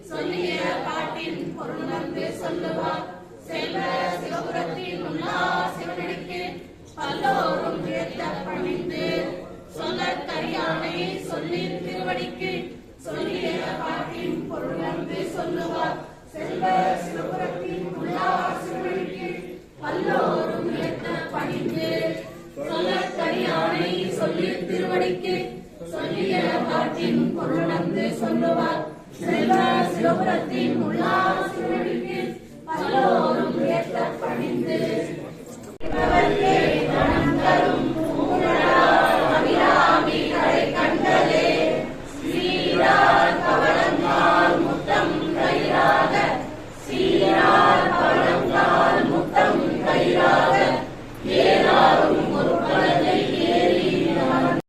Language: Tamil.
சொல்லிய பாட்டின் பொருளுணர்ந்து சொல்லுவார் செல்வ சிவபுரத்தின் உள்ளா சிவனடிக்கு பல்லோரும் ஏத்த பணிந்து சொல்ல கரியானை சொல்லி திருவடிக்கு சொல்லிய பாட்டின் பொருளுணர்ந்து சொல்லுவார் செல்வ சிவபுரத்தின் உள்ளா சிவனடிக்கு பல்லோரும் ஏத்த பணிந்து சொல்ல கரியானை சொல்லி திருவடிக்கு சொல்லிய பாட்டின் பொருளுணர்ந்து சொல்லுவார் செல்வ சிவபுரத்தின் உள்ளா சிவனடிக்கு பல்லோரும் ஏத்த பணிந்து